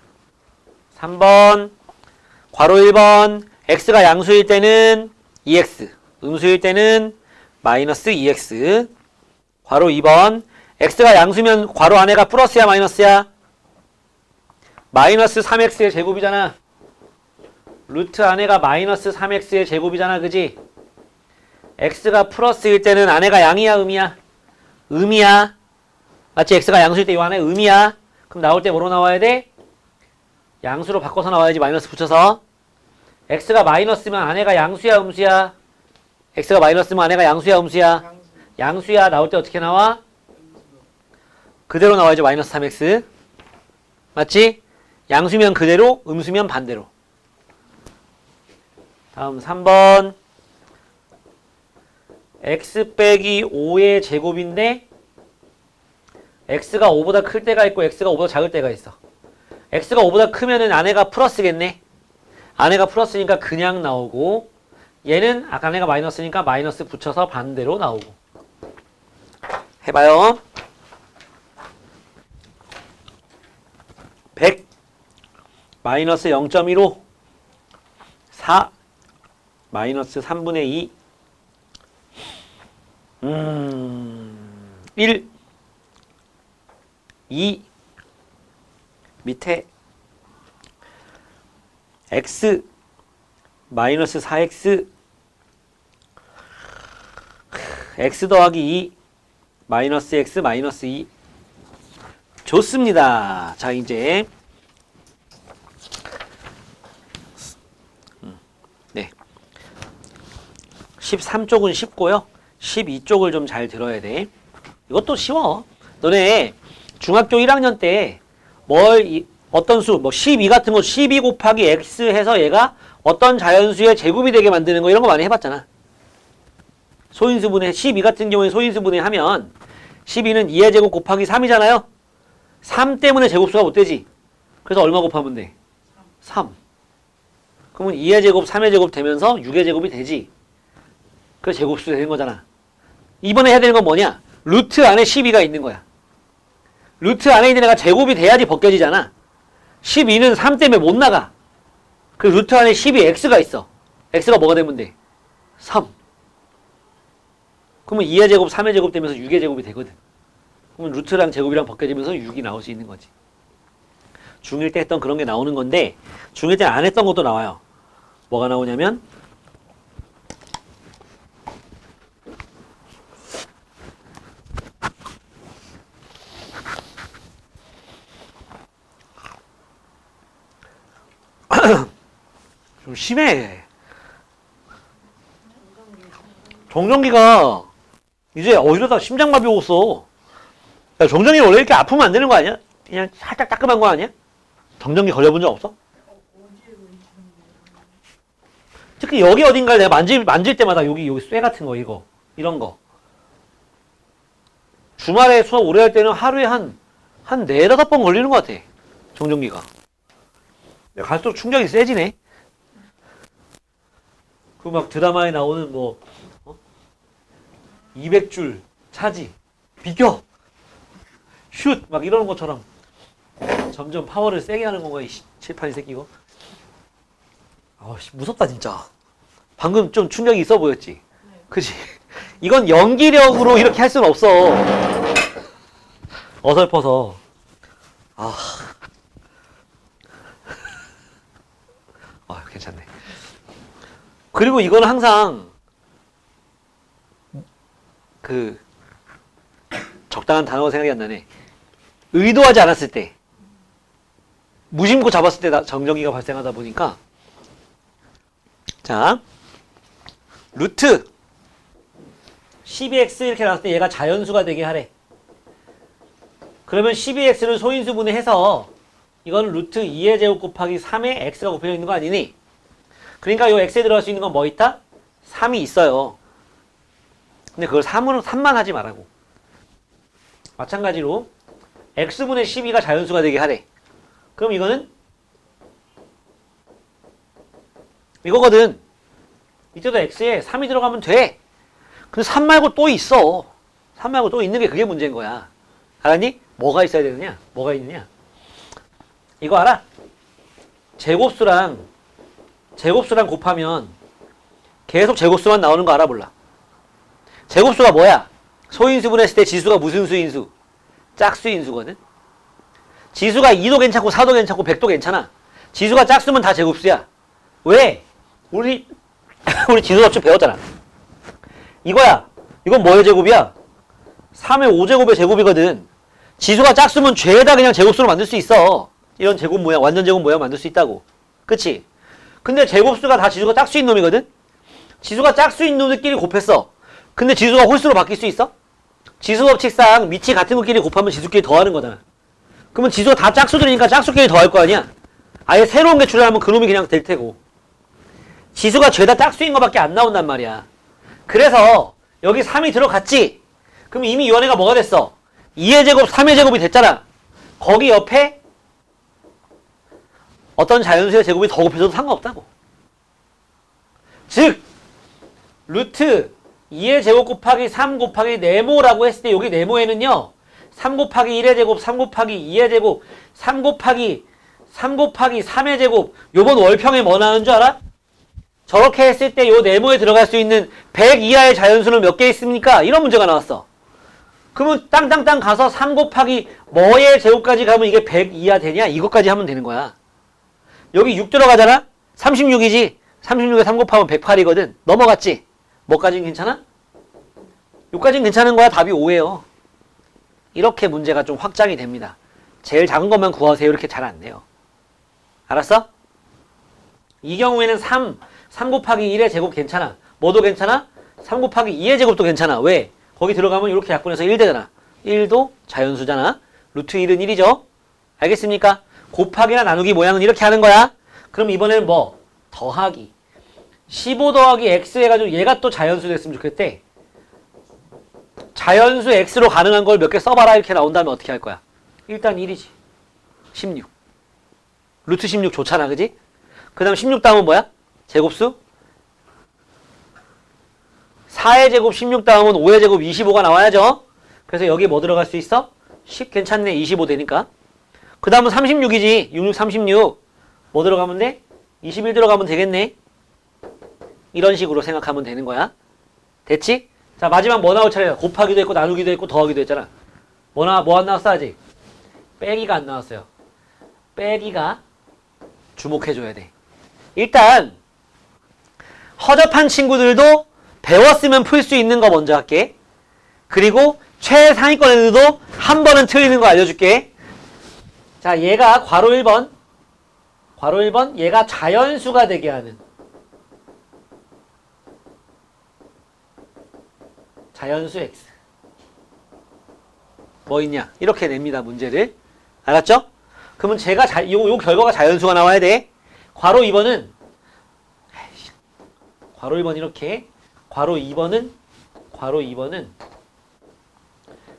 3번 괄호 1번 x가 양수일 때는 2x 음수일 때는 마이너스 2x 괄호 2번 x가 양수면 괄호 안에가 플러스야 마이너스야? 마이너스 3x의 제곱이잖아. 루트 안에가 마이너스 3x의 제곱이잖아. 그지? x가 플러스일 때는 안에가 양이야 음이야? 음이야. 맞지? x가 양수일 때 이 안에 음이야. 그럼 나올 때 뭐로 나와야 돼? 양수로 바꿔서 나와야지. 마이너스 붙여서. x가 마이너스면 안에가 양수야 음수야? x가 마이너스면 안에가 양수야 음수야? 양수야. 나올 때 어떻게 나와? 그대로 나와야죠. 마이너스 3x. 맞지? 양수면 그대로, 음수면 반대로. 다음 3번 x 빼기 5의 제곱인데 x가 5보다 클 때가 있고 x가 5보다 작을 때가 있어. x가 5보다 크면은 안에가 플러스겠네. 안에가 플러스니까 그냥 나오고 얘는 아까 안에가 마이너스니까 마이너스 붙여서 반대로 나오고. 해봐요. 100 마이너스 0.15 4 마이너스 3분의 2 1 2 밑에 x 마이너스 4x x 더하기 2 마이너스 x 마이너스 2 좋습니다. 자, 이제 네 13쪽은 쉽고요. 12쪽을 좀 잘 들어야 돼. 이것도 쉬워. 너네 중학교 1학년 때 어떤 수, 12 같은 거 12 곱하기 x 해서 얘가 어떤 자연수의 제곱이 되게 만드는 거 이런 거 많이 해봤잖아. 소인수분해 12 같은 경우에 소인수분해 하면 12는 2의 제곱 곱하기 3이잖아요. 3 때문에 제곱수가 못 되지. 그래서 얼마 곱하면 돼? 3. 그러면 2의 제곱, 3의 제곱 되면서 6의 제곱이 되지. 그래서 제곱수 되는 거잖아. 이번에 해야 되는 건 뭐냐? 루트 안에 12가 있는 거야. 루트 안에 있는 애가 제곱이 돼야지 벗겨지잖아. 12는 3 때문에 못 나가. 그 루트 안에 12x가 있어. x가 뭐가 되면 돼? 3. 그러면 2의 제곱, 3의 제곱 되면서 6의 제곱이 되거든. 그러면 루트랑 제곱이랑 벗겨지면서 6이 나올 수 있는 거지. 중1 때 했던 그런 게 나오는 건데 중1 때 안 했던 것도 나와요. 뭐가 나오냐면 좀 심해. 정전기가 이제 이러다 심장마비 오겠어. 야, 정전기 원래 이렇게 아프면 안 되는 거 아니야? 그냥 살짝 따끔한 거 아니야? 정전기 걸려본 적 없어? 특히 여기 어딘가를 내가 만질 때마다 여기 쇠 같은 거 이런 거. 주말에 수업 오래 할 때는 하루에 한 4-5번 걸리는 것 같아. 정전기가. 갈수록 충격이 세지네. 그 막 드라마에 나오는 200줄 차지 비켜 슛 막 이러는 것처럼 점점 파워를 세게 하는 건가 이 칠판이 새끼고. 무섭다 진짜. 방금 좀 충격이 있어 보였지. 그치? 이건 연기력으로 이렇게 할 수는 없어. 어설퍼서. 괜찮네. 그리고 이거는 항상 적당한 단어가 생각이 안 나네. 의도하지 않았을 때, 무심코 잡았을 때 정정기가 발생하다 보니까, 자, 루트 12x 이렇게 나왔을 때 얘가 자연수가 되게 하래. 그러면 12x를 소인수분해 해서 이건 루트 2의 제곱 곱하기 3에 x가 곱해져 있는 거 아니니? 그러니까 요 x에 들어갈 수 있는 건 뭐 있다? 3이 있어요. 근데 그걸 3만 하지 말라고. 마찬가지로 x분의 12가 자연수가 되게 하래. 그럼 이거는 이거거든. 이때도 x에 3이 들어가면 돼. 근데 3 말고 또 있어. 3 말고 또 있는 게 그게 문제인 거야. 알았니? 뭐가 있어야 되느냐? 뭐가 있느냐? 이거 알아? 제곱수랑 곱하면 계속 제곱수만 나오는 거 알아 몰라? 제곱수가 뭐야? 소인수분 했을 때 지수가 무슨 수인수? 짝수인수거든? 지수가 2도 괜찮고 4도 괜찮고 100도 괜찮아. 지수가 짝수면 다 제곱수야. 왜? 우리 지수법칙 배웠잖아. 이거야. 이건 뭐의 제곱이야? 3의 5제곱의 제곱이거든. 지수가 짝수면 죄다 그냥 제곱수로 만들 수 있어. 이런 제곱 모양, 완전 제곱 모양 만들 수 있다고. 그치? 근데 제곱수가 다 지수가 짝수인 놈이거든? 지수가 짝수인 놈들끼리 곱했어. 근데 지수가 홀수로 바뀔 수 있어? 지수법칙상 밑이 같은 것끼리 곱하면 지수끼리 더하는 거잖아. 그러면 지수가 다 짝수들이니까 짝수끼리 더할 거 아니야? 아예 새로운 개출을 하면 그놈이 그냥 될 테고. 지수가 죄다 짝수인 거밖에 안 나온단 말이야. 그래서 여기 3이 들어갔지? 그럼 이미 이 원회가 뭐가 됐어? 2의 제곱, 3의 제곱이 됐잖아. 거기 옆에 어떤 자연수의 제곱이 더 곱해져도 상관없다고. 즉 루트 2의 제곱 곱하기 3 곱하기 네모라고 했을 때 여기 네모에는요 3 곱하기 1의 제곱, 3 곱하기 2의 제곱, 3 곱하기 3의 제곱 요번 월평에 뭐 나오는 줄 알아? 저렇게 했을 때 요 네모에 들어갈 수 있는 100 이하의 자연수는 몇 개 있습니까? 이런 문제가 나왔어. 그러면 땅땅땅 가서 3 곱하기 뭐의 제곱까지 가면 이게 100 이하 되냐? 이것까지 하면 되는 거야. 여기 6 들어가잖아? 36이지? 36에 3 곱하면 108이거든. 넘어갔지? 뭐까지는 괜찮아? 요까지는 괜찮은 거야. 답이 5예요. 이렇게 문제가 좀 확장이 됩니다. 제일 작은 것만 구하세요. 이렇게 잘 안 돼요. 알았어? 이 경우에는 3 곱하기 1의 제곱 괜찮아. 뭐도 괜찮아? 3 곱하기 2의 제곱도 괜찮아. 왜? 거기 들어가면 이렇게 약분해서 1 되잖아. 1도 자연수잖아. 루트 1은 1이죠. 알겠습니까? 곱하기나 나누기 모양은 이렇게 하는 거야. 그럼 이번에는 뭐? 더하기. 15 더하기 x 해가지고 얘가 또 자연수 됐으면 좋겠대. 자연수 x로 가능한 걸 몇 개 써봐라 이렇게 나온다면 어떻게 할 거야? 일단 1이지. 16. 루트 16 좋잖아. 그지? 그 다음 16 다음은 뭐야? 제곱수? 4의 제곱 16 다음은 5의 제곱 25가 나와야죠. 그래서 여기 뭐 들어갈 수 있어? 10 괜찮네. 25 되니까. 그 다음은 36이지. 66, 36. 뭐 들어가면 돼? 21 들어가면 되겠네. 이런 식으로 생각하면 되는 거야. 됐지? 자, 마지막 뭐 나올 차례야? 곱하기도 했고 나누기도 했고 더하기도 했잖아. 뭐 안 나왔어 아직? 빼기가 안 나왔어요. 빼기가 주목해줘야 돼. 일단 허접한 친구들도 배웠으면 풀 수 있는 거 먼저 할게. 그리고 최상위권 애들도 한 번은 틀리는 거 알려줄게. 자, 얘가 괄호 1번 얘가 자연수가 되게 하는 자연수 x 뭐 있냐? 이렇게 냅니다. 문제를. 알았죠? 그러면 제가 요 결과가 자연수가 나와야 돼. 괄호 2번은 괄호 1번 이렇게 괄호 2번은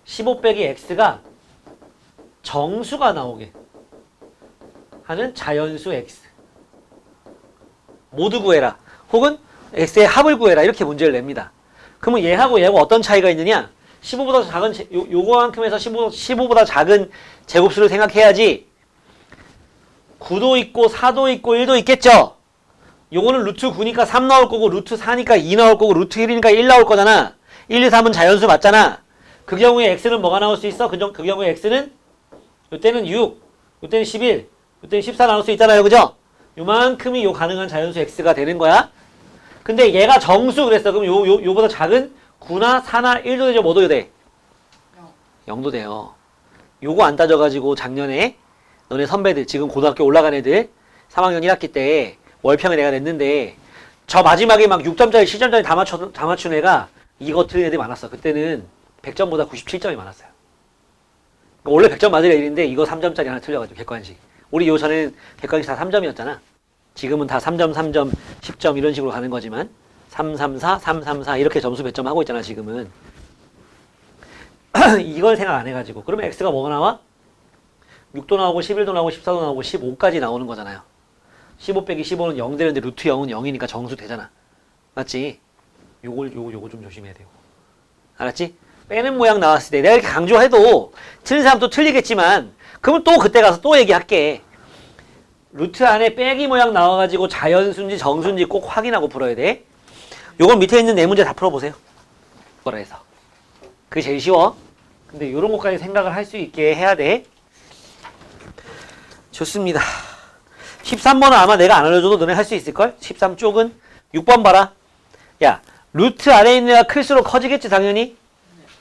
15 빼기 x가 정수가 나오게 하는 자연수 x 모두 구해라. 혹은 x의 합을 구해라. 이렇게 문제를 냅니다. 그러면 얘하고 어떤 차이가 있느냐? 15보다 작은 요거만큼에서 15보다 작은 제곱수를 생각해야지 9도 있고 4도 있고 1도 있겠죠? 요거는 루트 9니까 3 나올 거고 루트 4니까 2 나올 거고 루트 1이니까 1 나올 거잖아. 1, 2, 3은 자연수 맞잖아. 그 경우에 x는 뭐가 나올 수 있어? 그 경우에 x는 요때는 6, 요때는 11, 요때는 14 나올 수 있잖아요. 그죠? 요만큼이 요 가능한 자연수 x가 되는 거야. 근데 얘가 정수 그랬어. 그럼 요보다 작은 9나 4나 1도 되죠? 뭐도 돼? 0도 돼요. 요거 안 따져가지고 작년에 너네 선배들 지금 고등학교 올라간 애들 3학년 1학기 때 월평에 내가 냈는데 저 마지막에 막 6점짜리 7점짜리 다 맞춘 애가 이거 틀린 애들이 많았어. 그때는 100점보다 97점이 많았어요. 그러니까 원래 100점 맞을 애들인데 이거 3점짜리 하나 틀려가지고 객관식. 우리 요 전에는 객관식 다 3점이었잖아. 지금은 다 3점, 3점, 10점 이런 식으로 가는 거지만 3, 3, 4, 3, 3, 4 이렇게 점수 배점 하고 있잖아 지금은. 이걸 생각 안 해가지고 그러면 x가 뭐가 나와? 6도 나오고 11도 나오고 14도 나오고 15까지 나오는 거잖아요. 15 빼기 15는 0 되는데 루트 0은 0이니까 정수 되잖아. 맞지? 요거 좀 조심해야 돼요. 알았지? 빼는 모양 나왔을 때 내가 이렇게 강조해도 틀린 사람 또 틀리겠지만 그러면 또 그때 가서 또 얘기할게. 루트 안에 빼기 모양 나와가지고 자연수인지 정수인지 꼭 확인하고 풀어야 돼. 요건 밑에 있는 네 문제 다 풀어보세요. 뭐라 해서. 그게 제일 쉬워. 근데 요런 것까지 생각을 할 수 있게 해야 돼. 좋습니다. 13번은 아마 내가 안 알려줘도 너네 할 수 있을걸? 13쪽은 6번 봐라. 야, 루트 안에 있는 애가 클수록 커지겠지 당연히.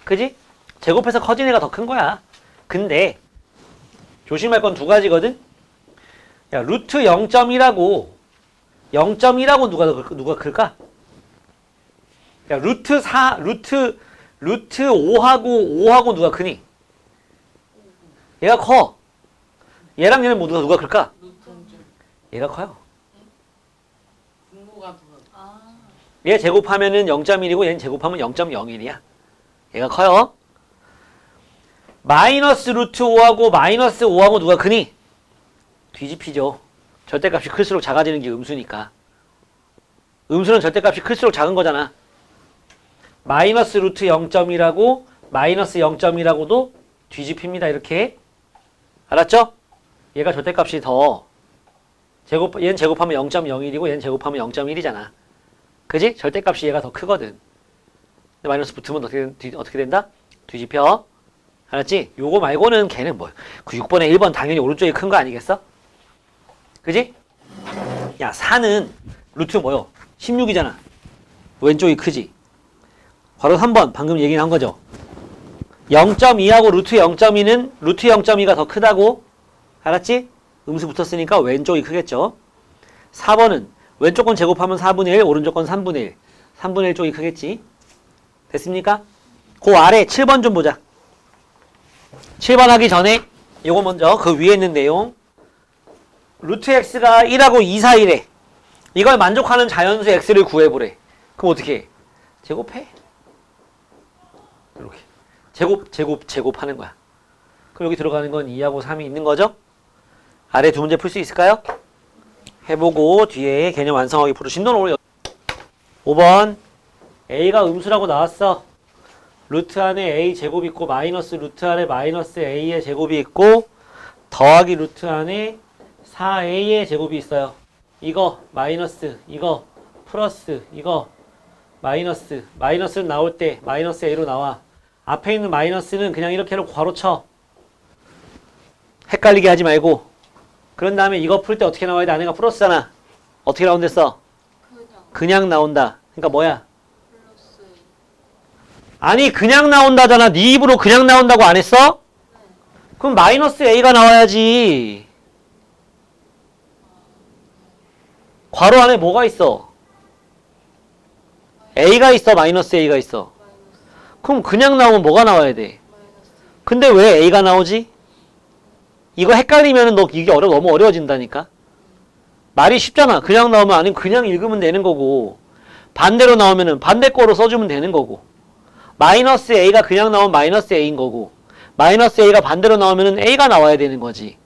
그지? 제곱해서 커진 애가 더 큰 거야. 근데 조심할 건 두 가지거든. 야, 루트 0.1하고 0.1하고 누가 클까? 야, 루트 5하고 누가 크니? 얘가 커. 얘랑 얘는 모두가 누가 클까? 얘가 커요. 분모가 더. 아. 얘 제곱하면은 0.1이고 얘는 제곱하면 0.01이야. 얘가 커요. 마이너스 루트 5하고 마이너스 5하고 누가 크니? 뒤집히죠. 절대값이 클수록 작아지는 게 음수니까. 음수는 절대값이 클수록 작은 거잖아. 마이너스 루트 0.1하고 마이너스 0.1하고도 뒤집힙니다. 이렇게. 알았죠? 얘가 절대값이 더 얘는 제곱하면 0.01이고 얘는 제곱하면 0.1이잖아. 그지? 절대값이 얘가 더 크거든. 근데 마이너스 붙으면 어떻게 된다? 뒤집혀. 알았지? 요거 말고는 걔는 뭐, 그 6번에 1번 당연히 오른쪽이 큰 거 아니겠어? 그지? 야, 4는 루트 뭐요? 16이잖아. 왼쪽이 크지? 바로 3번 방금 얘기한 거죠. 0.2하고 루트 0.2는 루트 0.2가 더 크다고. 알았지? 음수 붙었으니까 왼쪽이 크겠죠. 4번은 왼쪽 건 제곱하면 4분의 1, 오른쪽 건 3분의 1. 3분의 1 쪽이 크겠지. 됐습니까? 그 아래 7번 좀 보자. 7번 하기 전에 요거 먼저 그 위에 있는 내용. 루트 x가 1하고 2 사이래. 이걸 만족하는 자연수 x를 구해보래. 그럼 어떻게 해? 제곱해. 이렇게. 제곱하는 거야. 그럼 여기 들어가는 건 2하고 3이 있는 거죠? 아래 두 문제 풀 수 있을까요? 해보고 뒤에 개념 완성하기 풀으신 돈 올려. 5번 a가 음수라고 나왔어. 루트 안에 a 제곱이 있고 마이너스 루트 안에 마이너스 a의 제곱이 있고 더하기 루트 안에 4a의 제곱이 있어요. 이거 마이너스, 이거 플러스, 이거 마이너스. 마이너스는 나올 때 마이너스 a로 나와. 앞에 있는 마이너스는 그냥 이렇게 해놓고 괄호 쳐. 헷갈리게 하지 말고. 그런 다음에 이거 풀 때 어떻게 나와야 돼? 안에가 플러스잖아. 어떻게 나온댔어? 그냥 나온다. 그러니까 뭐야? 플러스. 아니 그냥 나온다잖아. 네 입으로 그냥 나온다고 안 했어? 그럼 마이너스 a가 나와야지. 괄호 안에 뭐가 있어? a가 있어, 마이너스 a가 있어. 그럼 그냥 나오면 뭐가 나와야 돼? 근데 왜 a가 나오지? 이거 헷갈리면 너 이게 너무 어려워진다니까. 말이 쉽잖아. 그냥 나오면 아니면 그냥 읽으면 되는 거고, 반대로 나오면은 반대 거로 써주면 되는 거고, 마이너스 a가 그냥 나오면 마이너스 a인 거고, 마이너스 a가 반대로 나오면은 a가 나와야 되는 거지.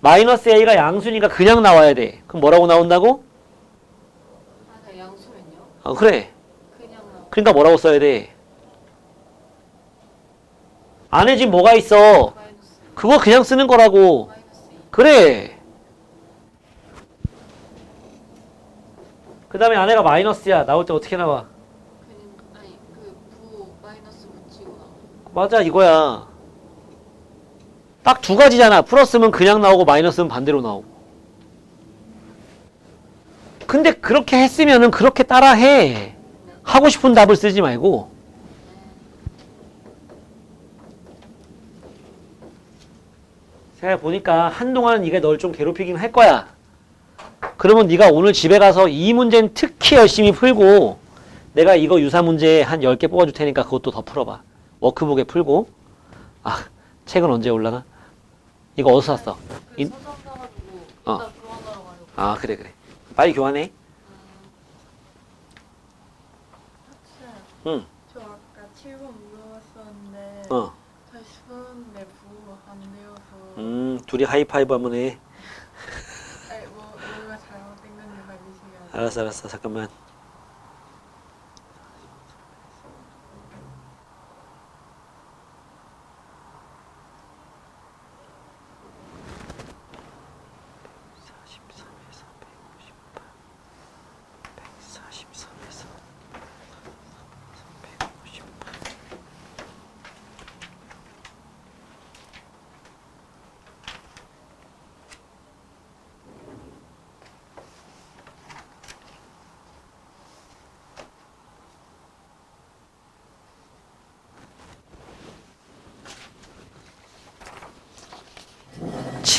마이너스 a가 양수니까 그냥 나와야 돼. 그럼 뭐라고 나온다고? 아, 나 양수면요? 그래. 그냥 나와. 그러니까 뭐라고 써야 돼? 안에 지금 뭐가 있어? 마이너스. 그거 그냥 쓰는 거라고. 마이너스 2. 그래. 그 다음에 안에가 마이너스야. 나올 때 어떻게 나와? 그냥 아니 부 마이너스 붙이고 나와. 맞아, 이거야. 딱 두 가지잖아. 플러스면 그냥 나오고 마이너스면 반대로 나오고. 근데 그렇게 했으면은 그렇게 따라해. 하고 싶은 답을 쓰지 말고. 제가 보니까 한동안은 네가 널 좀 괴롭히긴 할 거야. 그러면 네가 오늘 집에 가서 이 문제는 특히 열심히 풀고 내가 이거 유사 문제 한 10개 뽑아줄 테니까 그것도 더 풀어봐. 워크북에 풀고. 아, 책은 언제 올라나? 이거 어디서 샀어? 그 서점 사가지고 어. 이따 교환하러 가려고. 아, 그래, 그래. 빨리 교환해. 학생, 응. 저 아까 7번 물어봤었는데 어. 다시 풀었는데 부호가 안 되어서 둘이 하이파이브 한번 해. 아니 뭐가 잘못된 건지 말해주시면 알았어, 알았어. 잠깐만.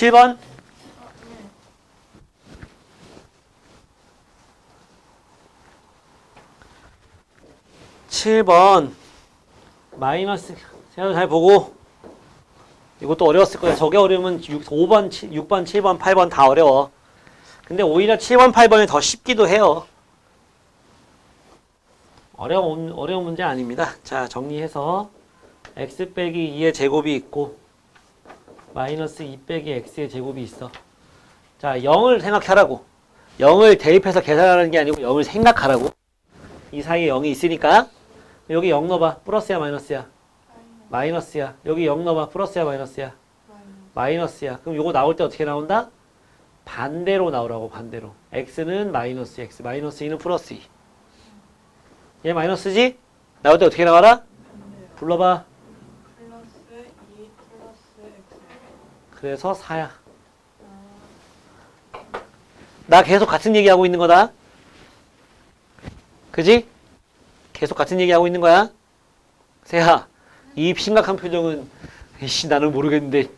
칠 번. 7번 마이너스 세요 잘 보고 이것도 어려웠을 거야. 저게 어려우면 5번, 6번, 7번, 8번 다 어려워. 근데 오히려 7번, 8번이 더 쉽기도 해요. 어려운 문제 아닙니다. 자, 정리해서 x 빼기 2의 제곱이 있고 마이너스 2 빼기 x의 제곱이 있어. 자, 0을 생각하라고. 0을 대입해서 계산하는 게 아니고 0을 생각하라고. 이 사이에 0이 있으니까 여기 0 넣어봐. 플러스야 마이너스야? 마이너스야. 여기 0 넣어봐. 플러스야 마이너스야? 마이너스야. 그럼 요거 나올 때 어떻게 나온다? 반대로 나오라고. 반대로. x는 마이너스 x, 마이너스 2는 플러스 2. 얘 마이너스지? 나올 때 어떻게 나와라? 불러봐. 플러스 2 플러스 x 그래서 4야. 나 계속 같은 얘기하고 있는 거다. 그지? 계속 같은 얘기하고 있는 거야. 세야, 이 심각한 표정은 이씨 나는 모르겠는데